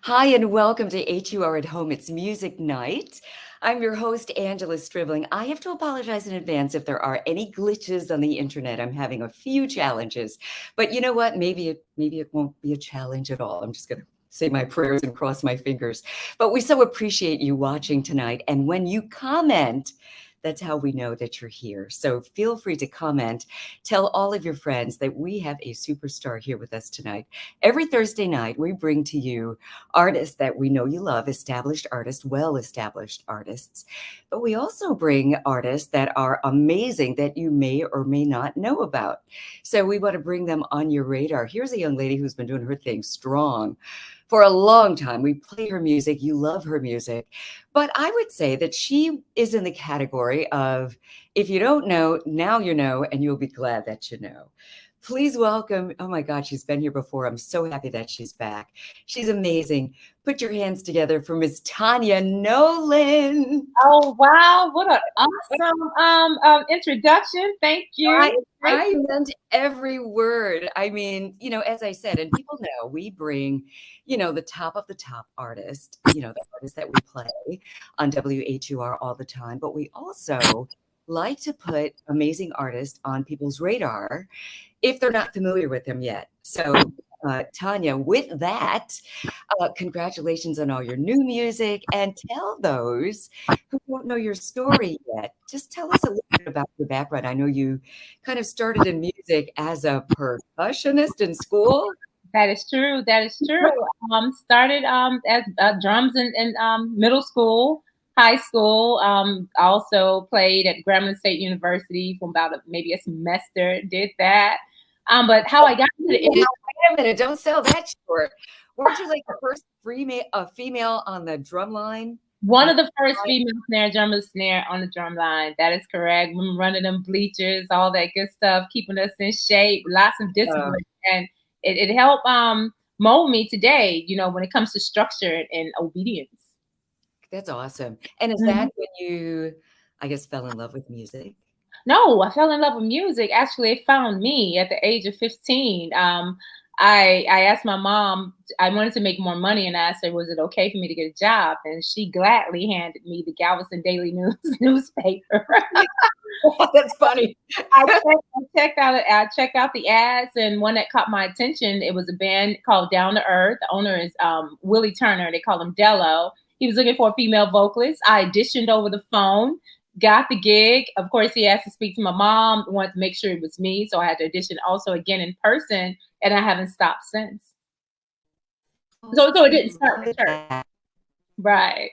Hi, and welcome to HUR at Home. It's music night. I'm your host, Angela Stribling. I have to apologize in advance if there are any glitches on the internet. I'm having a few challenges, but you know what? Maybe it won't be a challenge at all. I'm just going to say my prayers and cross my fingers. But we so appreciate you watching tonight. And when you comment, that's how we know that you're here. So feel free to comment. Tell all of your friends that we have a superstar here with us tonight. Every Thursday night, we bring to you artists that we know you love, established artists, well-established artists. But we also bring artists that are amazing that you may or may not know about. So we want to bring them on your radar. Here's a young lady who's been doing her thing strong for a long time. We play her music. You love her music. But I would say that she is in the category of, if you don't know, now you know, and you'll be glad that you know. Please welcome, oh my God, she's been here before. I'm so happy that she's back. She's amazing. Put your hands together for Miss Tanya Nolan. Oh wow, what an awesome introduction. Thank you. I meant every word. I mean, as I said, and people know we bring, the top of the top artist, the artists that we play on WHUR all the time, but we also like to put amazing artists on people's radar if they're not familiar with them yet. So, Tanya, with that, congratulations on all your new music, and tell those who don't know your story yet, just tell us a little bit about your background. I know you kind of started in music as a percussionist in school. That is true. That is true. Started as drums in middle school, high school. Also played at Grambling State University for about maybe a semester. Did that. But how I got into the Wait a minute, don't sell that short. Weren't you like the first female on the drum line? One of the first female drummers on the drum line. That is correct. We were running them bleachers, all that good stuff, keeping us in shape, lots of discipline. And it helped mold me today, when it comes to structure and obedience. That's awesome. And is that when you, I guess, fell in love with music? No, I fell in love with music. Actually, it found me at the age of 15. I asked my mom, I wanted to make more money, and I asked her, was it okay for me to get a job? And she gladly handed me the Galveston Daily News newspaper. That's funny. I checked out the ads, and one that caught my attention, it was a band called Down to Earth. The owner is Willie Turner. They call him Dello. He was looking for a female vocalist. I auditioned over the phone. Got the gig. Of course, he asked to speak to my mom, wanted to make sure it was me. So I had to audition also again in person, and I haven't stopped since. So it didn't start with church. Right.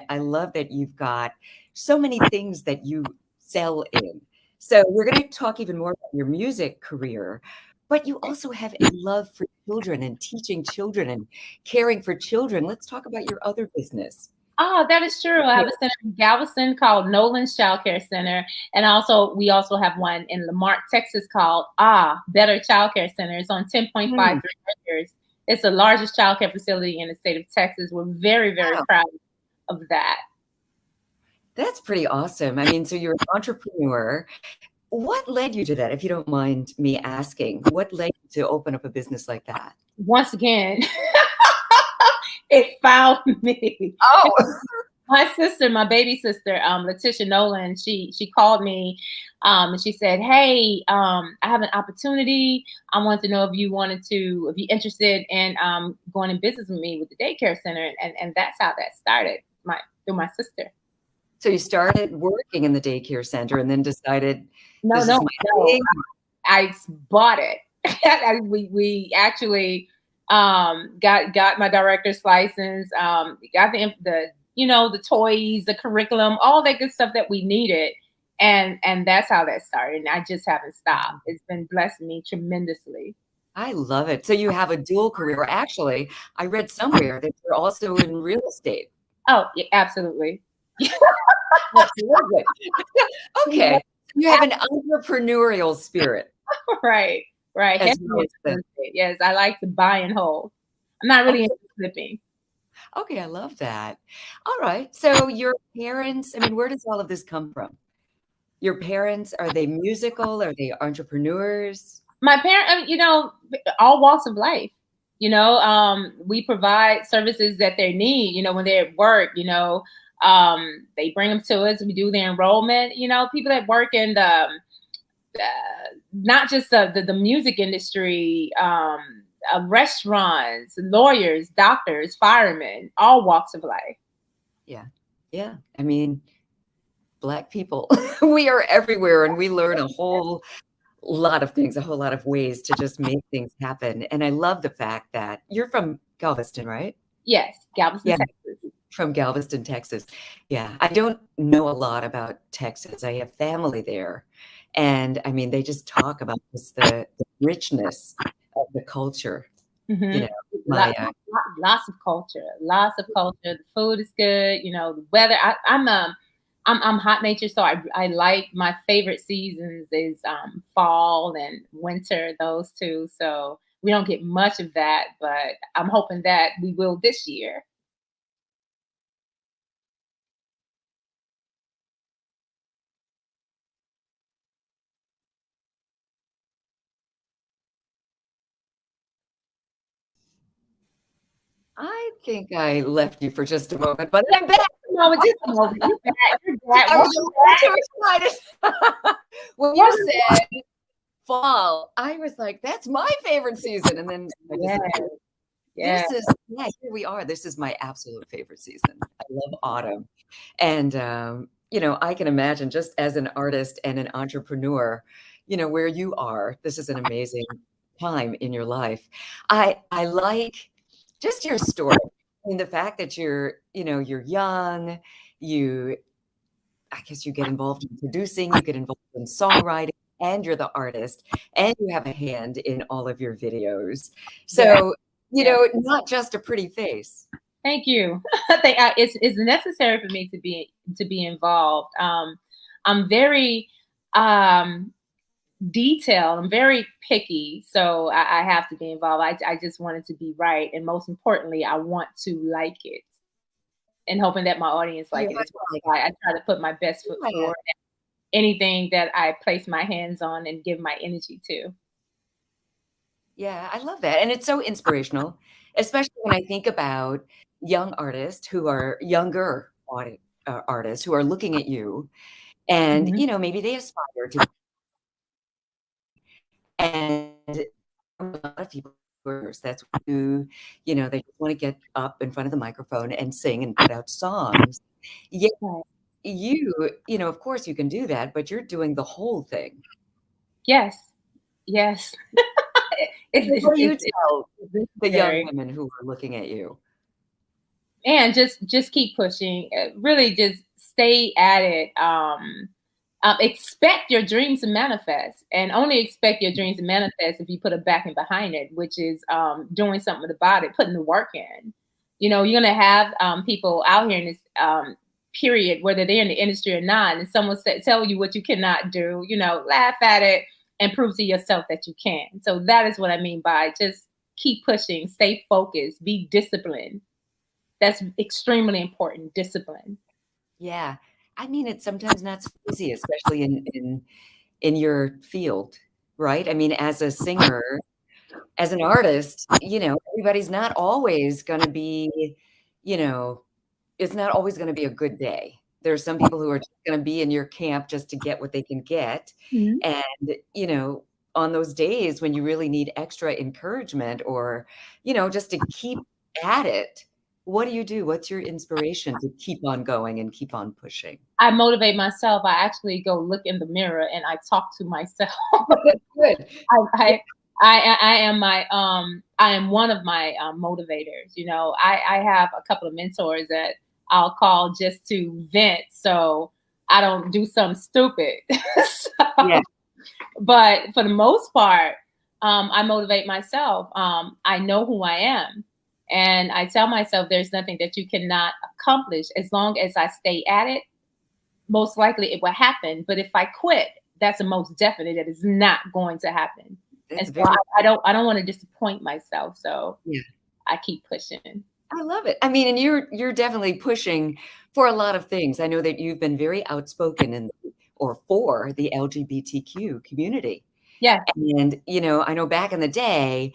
I love that you've got so many things that you sell in. So we're going to talk even more about your music career, but you also have a love for children and teaching children and caring for children. Let's talk about your other business. Oh, that is true. I have a center in Galveston called Nolan's Child Care Center. And we also have one in Lamarck, Texas called Better Child Care Center. It's on 10.53 acres. It's the largest child care facility in the state of Texas. We're very, very proud of that. That's pretty awesome. I mean, so you're an entrepreneur. What led you to that, if you don't mind me asking? What led you to open up a business like that? Once again, it found me. Oh, my sister, my baby sister, Letitia Nolan, she called me and she said, hey, I have an opportunity. I want to know if you interested in going in business with me with the daycare center. And that's how that started through my sister. So you started working in the daycare center and then decided, no. I bought it. we actually got my director's license, got the toys, the curriculum, all that good stuff that we needed. And that's how that started. And I just haven't stopped. It's been blessing me tremendously. I love it. So you have a dual career. Actually, I read somewhere that you're also in real estate. Oh, yeah, absolutely. Absolutely. Okay. You have an entrepreneurial spirit. Right. Yes, I like to buy and hold. I'm not really into flipping. Okay, I love that. All right. So your parents, I mean, where does all of this come from? Your parents, are they musical? Are they entrepreneurs? My parent, all walks of life. We provide services that they need. When they're at work, they bring them to us. We do the enrollment. People that work in the not just the music industry, restaurants, lawyers, doctors, firemen, all walks of life. Yeah. Yeah. I mean, Black people, we are everywhere and we learn a whole lot of things, a whole lot of ways to just make things happen. And I love the fact that you're from Galveston, right? Yes, Galveston, Yeah, Texas. from Galveston, Texas. Yeah, I don't know a lot about Texas. I have family there. And I mean, they just talk about just the richness of the culture. You Mm-hmm. know, my Lots of culture. Lots of culture. The food is good. The weather. I'm hot natured, so I like my favorite seasons is fall and winter. Those two. So we don't get much of that, but I'm hoping that we will this year. I think I left you for just a moment, but I'm back. No, just a moment. You're back. You're back. I was Welcome a back. little too excited. When you Welcome said fall, I was like, that's my favorite season. And then I Yes. just, Yes. here we are. This is my absolute favorite season. I love autumn. And, I can imagine just as an artist and an entrepreneur, where you are, this is an amazing time in your life. I like just your story. I mean, the fact that you're young, I guess you get involved in producing, you get involved in songwriting, and you're the artist, and you have a hand in all of your videos. So, not just a pretty face. Thank you. I think it's necessary for me to be involved. I'm very detailed. I'm very picky, so I have to be involved. I just want it to be right, and most importantly, I want to like it, and hoping that my audience like You it have as to well. like I try to put my best foot it. forward. Anything that I place my hands on and give my energy to. Yeah, I love that, and it's so inspirational, especially when I think about young artists who are younger artists who are looking at you, and, Mhm. maybe they aspire to, and a lot of people, that's who, they just wanna get up in front of the microphone and sing and put out songs. Yet Right. of course you can do that, but you're doing the whole thing. Yes. Yes. So what do you tell It's the young necessary. women who are looking at you? And just keep pushing. Really, just stay at it. Expect your dreams to manifest, and only expect your dreams to manifest if you put a backing behind it, which is doing something about it, putting the work in. You're gonna have people out here in this period, whether they're in the industry or not, and someone tell you what you cannot do. Laugh at it and prove to yourself that you can. So that is what I mean by just keep pushing, stay focused, be disciplined. That's extremely important, discipline. Yeah. I mean, it's sometimes not so easy, especially in your field, right? I mean, as a singer, as an artist, everybody's not always gonna be, you know, it's not always gonna be a good day. There's some people who are just gonna be in your camp just to get what they can get, Mhm. and, on those days when you really need extra encouragement or, just to keep at it, what do you do? What's your inspiration to keep on going and keep on pushing? I motivate myself. I actually go look in the mirror and I talk to myself. That's good. Yeah, I, I am I am one of my motivators. I have a couple of mentors that I'll call just to vent, so I don't do something stupid. yeah, But for the most part, I motivate myself. I know who I am. And I tell myself there's nothing that you cannot accomplish as long as I stay at it. Most likely it will happen. But if I quit, that's the most definite that is not going to happen. And it's so I, very I don't want to disappoint myself. So yeah. I keep pushing. I love it. I mean, and you're definitely pushing for a lot of things. I know that you've been very outspoken in or for the LGBTQ community. Yeah. And, I know back in the day,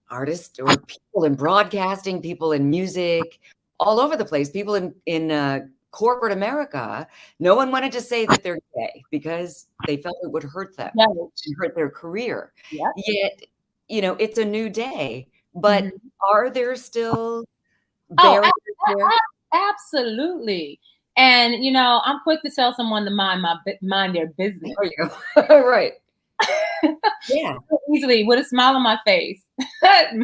artists or people in broadcasting, people in music, all over the place, people in corporate America, no one wanted to say that they're gay because they felt it would hurt them, Yeah. hurt their career. Yeah. Yet, it's a new day, but Mhm. are there still Oh, barriers there? absolutely. And I'm quick to tell someone to mind their business. There you go. Right. Yeah. Easily with a smile on my face.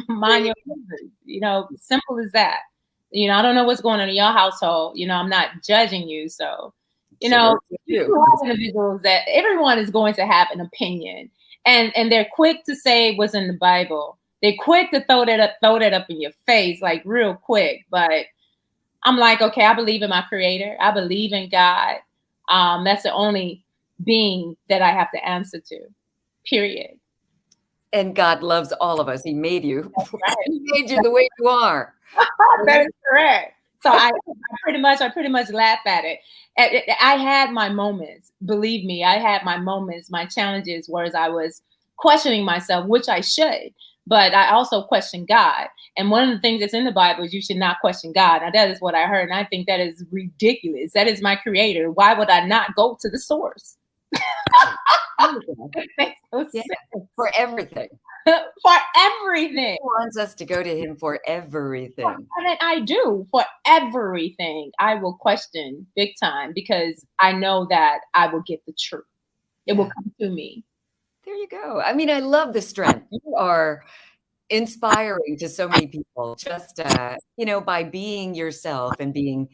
Mind your business. Simple as that. I don't know what's going on in your household. I'm not judging you. So, So works with you you. have individuals that everyone is going to have an opinion. And they're quick to say what's in the Bible. They're quick to throw that up in your face, like real quick. But I'm like, okay, I believe in my creator. I believe in God. That's the only being that I have to answer to. Period. And God loves all of us. He made you. Right. He made you the way you are. That is correct. So I pretty much laugh at it. I had my moments. Believe me, I had my moments, my challenges, whereas I was questioning myself, which I should. But I also question God. And one of the things that's in the Bible is you should not question God. Now, that is what I heard. And I think that is ridiculous. That is my creator. Why would I not go to the source? It makes no sense. For everything. For everything. He wants us to go to him for everything. And I do. For everything, I will question big time because I know that I will get the truth. It will come to me. There you go. I mean, I love the strength. You are inspiring to so many people just, by being yourself and being,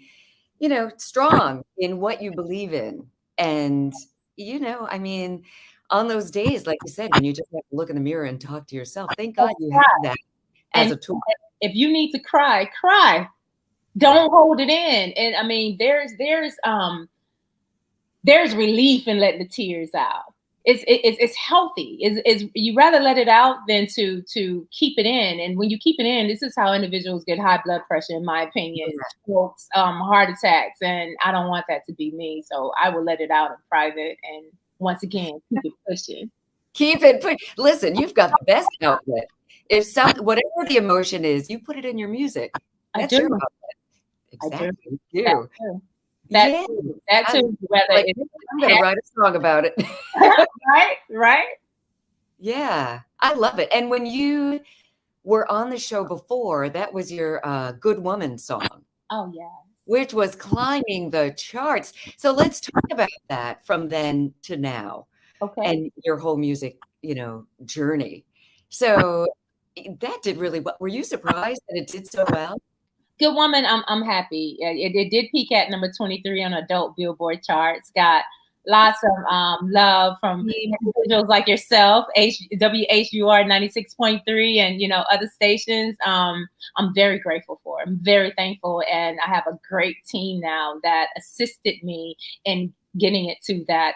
strong in what you believe in. And, I mean, on those days, like you said, when you just have to look in the mirror and talk to yourself, thank God you have that as a tool. If you need to cry, cry. Don't hold it in. And I mean, there's relief in letting the tears out. It's healthy. It's you rather let it out than to keep it in. And when you keep it in, this is how individuals get high blood pressure, in my opinion, strokes, heart attacks, and I don't want that to be me. So I will let it out in private, and once again, keep it pushing. Keep it pushing. Listen, you've got the best outlet. If whatever the emotion is, you put it in your music. That's your outlet. Exactly. You. That too. Whether I'm going to write a song about it. Right. Yeah, I love it. And when you were on the show before, that was your Good Woman song. Oh, yeah. Which was climbing the charts. So let's talk about that from then to now. Okay. And your whole music, journey. So that did really well. Were you surprised that it did so well? Good Woman, I'm happy. It did peak at number 23 on adult Billboard charts. Got lots of love from individuals like yourself, WHUR 96.3, and other stations. I'm very grateful for. I'm very thankful, and I have a great team now that assisted me in getting it to that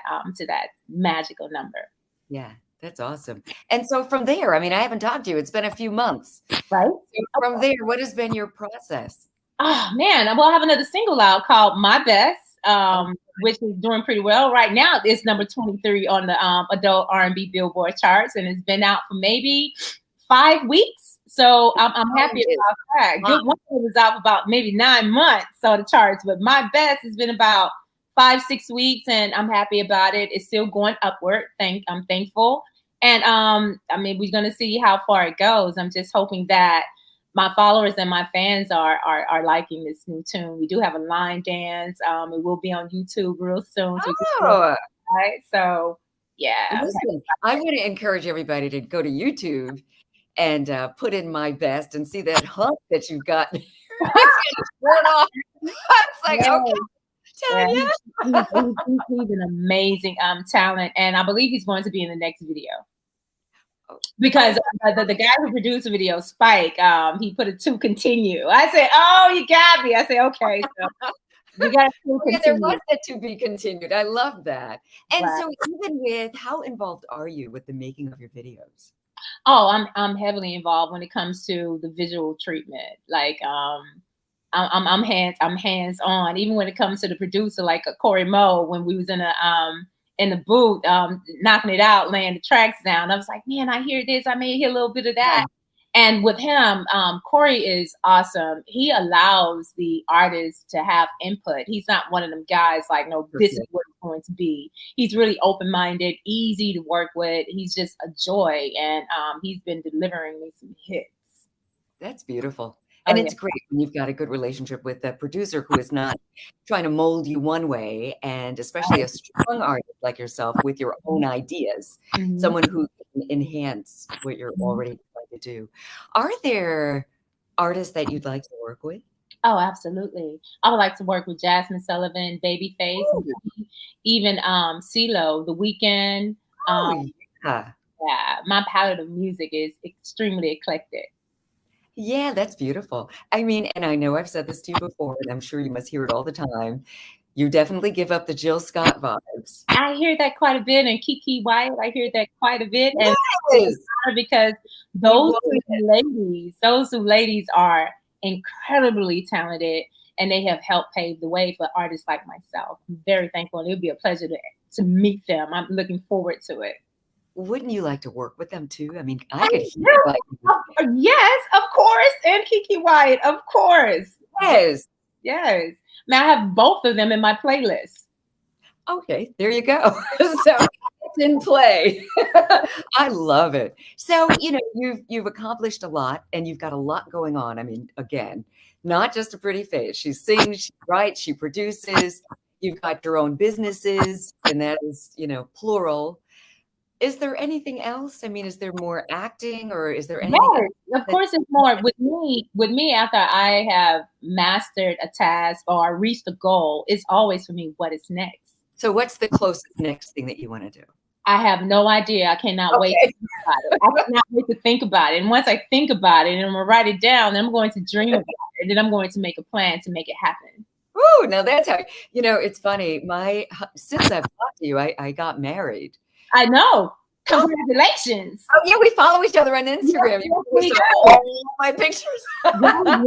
magical number. Yeah. That's awesome. And so from there, I mean, I haven't talked to you. It's been a few months. Right. So from there, what has been your process? Oh, man. Well, I have another single out called My Best, which is doing pretty well. Right now, it's number 23 on the adult R&B Billboard charts, and it's been out for maybe 5 weeks. So I'm happy about that. Good Woman was out for about maybe 9 months on the charts, but My Best has been about 5-6 weeks, and I'm happy about it. It's still going upward. I'm thankful. And I mean, we're gonna see how far it goes. I'm just hoping that my followers and my fans are liking this new tune. We do have a line dance. It will be on YouTube real soon. Right. So yeah. Listen, I want to encourage everybody to go to YouTube and put in My Best and see that hump that you've got. It's like, okay. Yeah, he's an amazing talent, and I believe he's going to be in the next video. Because the guy who produced the video, Spike, he put it to continue. I said, "Oh, you got me." I said, "Okay." So we got to there was it to be continued. I love that. And so, even with how involved are you with the making of your videos? Oh, I'm heavily involved when it comes to the visual treatment. Like, I'm hands on. Even when it comes to the producer, like Corey Moe, when we was in in the booth, knocking it out, laying the tracks down. I was like, man, I hear this. I may hear a little bit of that. And with him, Corey is awesome. He allows the artists to have input. He's not one of them guys like, no, this is what it's going to be. He's really open-minded, easy to work with. He's just a joy. And he's been delivering me some hits. That's beautiful. And it's great when you've got a good relationship with a producer who is not trying to mold you one way, and especially a strong artist like yourself with your own ideas, someone who can enhance what you're already trying to do. Are there artists that you'd like to work with? Oh, absolutely. I would like to work with Jasmine Sullivan, Babyface, even CeeLo, The Weeknd. Yeah, my palette of music is extremely eclectic. Yeah, that's beautiful. I mean, and I know I've said this to you before, and I'm sure you must hear it all the time. You definitely give up the Jill Scott vibes. I hear that quite a bit, and Kiki White, I hear that quite a bit. Yes. And because those two ladies are incredibly talented, and they have helped pave the way for artists like myself. I'm very thankful, and it would be a pleasure to meet them. I'm looking forward to it. Wouldn't you like to work with them too? I mean, I could hear like yes, of course, and Kiki White, of course. Yes. Now I have both of them in my playlist. Okay, there you go. So it's in play. I love it. So, you know, you've accomplished a lot, and you've got a lot going on. I mean, again, not just a pretty face. She sings, she writes, she produces. You've got your own businesses, and that is, you know, plural. Is there anything else? I mean, is there more acting, or is there anything? Yes, of course, it's more. With me, after I have mastered a task or reached a goal, it's always for me, what is next? So what's the closest next thing that you want to do? I have no idea. I cannot wait to think about it. I cannot wait to think about it. And once I think about it and I'm going to write it down, then I'm going to dream about it. And then I'm going to make a plan to make it happen. Ooh, now that's how, you know, it's funny. Since I've talked to you, I got married. I know. Congratulations. Oh, yeah, we follow each other on Instagram. Yes, all my pictures. I saw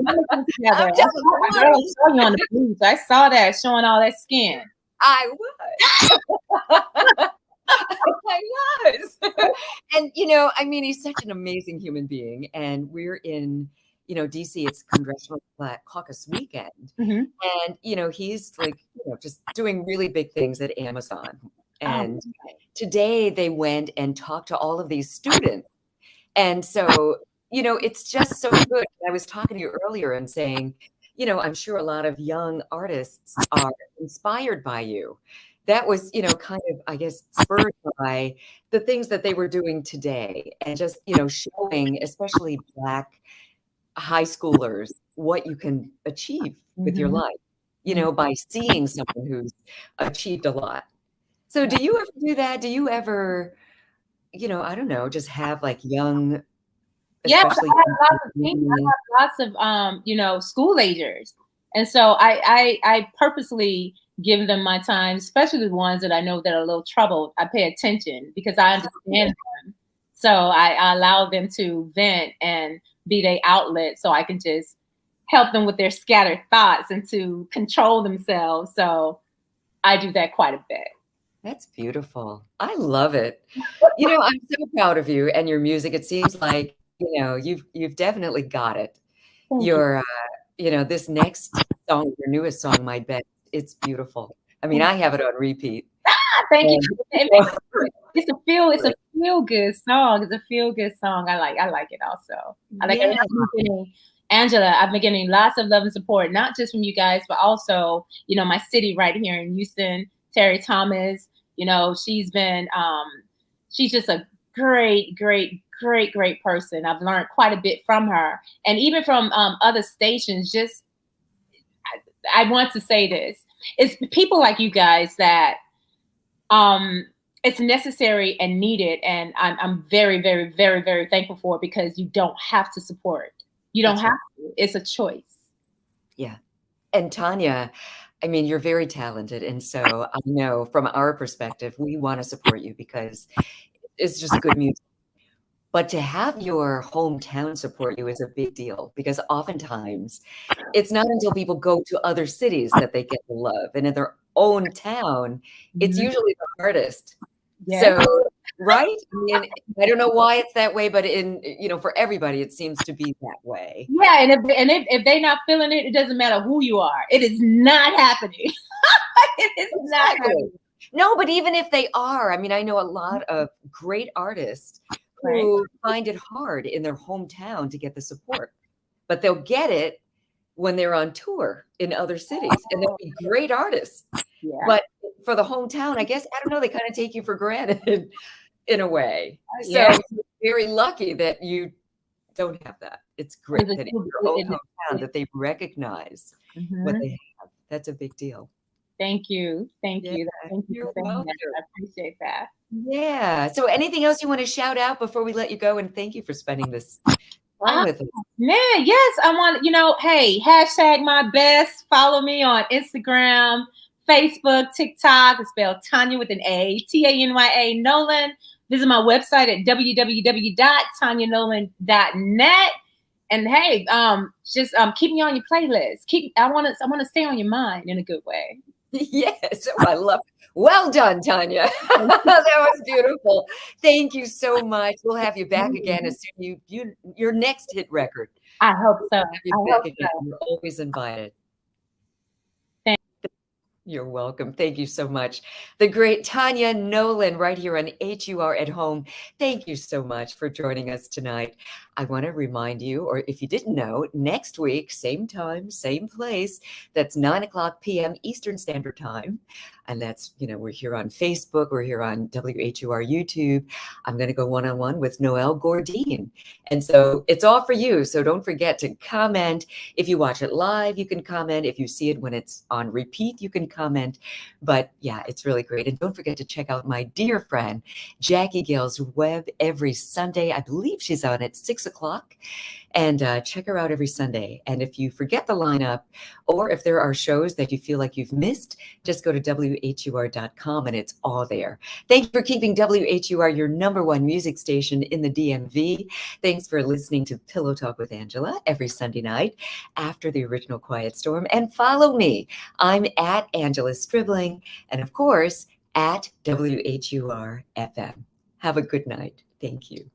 you on the beach. I saw that showing all that skin. I was. I was. And, you know, I mean, he's such an amazing human being. And we're in, you know, DC, it's Congressional Black Caucus weekend. And, you know, he's like, you know, just doing really big things at Amazon. And today they went and talked to all of these students. And so, you know, it's just so good. I was talking to you earlier and saying, you know, I'm sure a lot of young artists are inspired by you. That was, you know, kind of, I guess, spurred by the things that they were doing today, and just, you know, showing, especially Black high schoolers, what you can achieve with your life, you know, by seeing someone who's achieved a lot. So do you ever do that? Do you ever, you know, I don't know, just have like young, especially I have lots of you know, school agers. And so I purposely give them my time, especially the ones that I know that are a little troubled. I pay attention because I understand them. So I allow them to vent and be their outlet, so I can just help them with their scattered thoughts and to control themselves. So I do that quite a bit. That's beautiful. I love it. You know, I'm so proud of you and your music. It seems like, you know, you've definitely got it. Your, you know, this next song, your newest song, My Bet, it's beautiful. I mean, I have it on repeat. Thank you. It's a feel good song. It's a feel good song. I like it also. I like it. Angela, I've been getting lots of love and support, not just from you guys, but also, you know, my city right here in Houston, Terry Thomas. You know, she's been, she's just a great person. I've learned quite a bit from her, and even from other stations. Just, I want to say this: it's people like you guys that, it's necessary and needed, and I'm very thankful for it, because you don't have to support. You don't have to. It's a choice. Yeah. And Tanya, I mean, you're very talented. And so I know from our perspective, we want to support you because it's just good music. But to have your hometown support you is a big deal, because oftentimes it's not until people go to other cities that they get the love. And own town, it's Mhm. usually the hardest. Yes. So, right? I mean, I don't know why it's that way, but for everybody, it seems to be that way. Yeah, and if they're not feeling it, it doesn't matter who you are. It is not happening. It is not Exactly. happening. No, but even if they are, I mean, I know a lot of great artists Right. who find it hard in their hometown to get the support, but they'll get it when they're on tour in other cities, and they'll be great artists. Yeah. But for the hometown, I guess, I don't know, they kind of take you for granted in a way. So Yeah. you're very lucky that you don't have that. It's great that in your own hometown that they recognize what they have. That's a big deal. Thank you. Thank Yeah, you. Thank you for you're saying welcome. that. I appreciate that. Yeah. So anything else you want to shout out before we let you go? And thank you for spending this time with us. Man, yes, I want, hey, hashtag my best. Follow me on Instagram, Facebook, TikTok. It's spelled Tanya with an A, Tanya Nolan. Visit my website at www.tanyanolan.net. And hey, just keep me on your playlist. I want to stay on your mind in a good way. Yes. Oh, I love it. Well done, Tanya. That was beautiful. Thank you so much. We'll have you back again as soon your next hit record. I hope so. We'll have you back again. You're always invited. You're welcome. Thank you so much. The great Tanya Nolan right here on HUR at Home. Thank you so much for joining us tonight. I want to remind you, or if you didn't know, next week, same time, same place, that's 9:00 p.m. Eastern Standard Time. And that's, we're here on Facebook, we're here on WHUR YouTube. I'm going to go one-on-one with Noelle Gourdine. And so it's all for you. So don't forget to comment. If you watch it live, you can comment. If you see it when it's on repeat, you can comment. But yeah, it's really great. And don't forget to check out my dear friend, Jackie Gale's web every Sunday. I believe she's on at 6:00. And check her out every Sunday. And if you forget the lineup, or if there are shows that you feel like you've missed, just go to WHUR.com and it's all there. Thank you for keeping WHUR your #1 music station in the DMV. Thanks for listening to Pillow Talk with Angela every Sunday night after the original Quiet Storm. And follow me. I'm at Angela Stribling, and of course, at WHUR-FM. Have a good night. Thank you.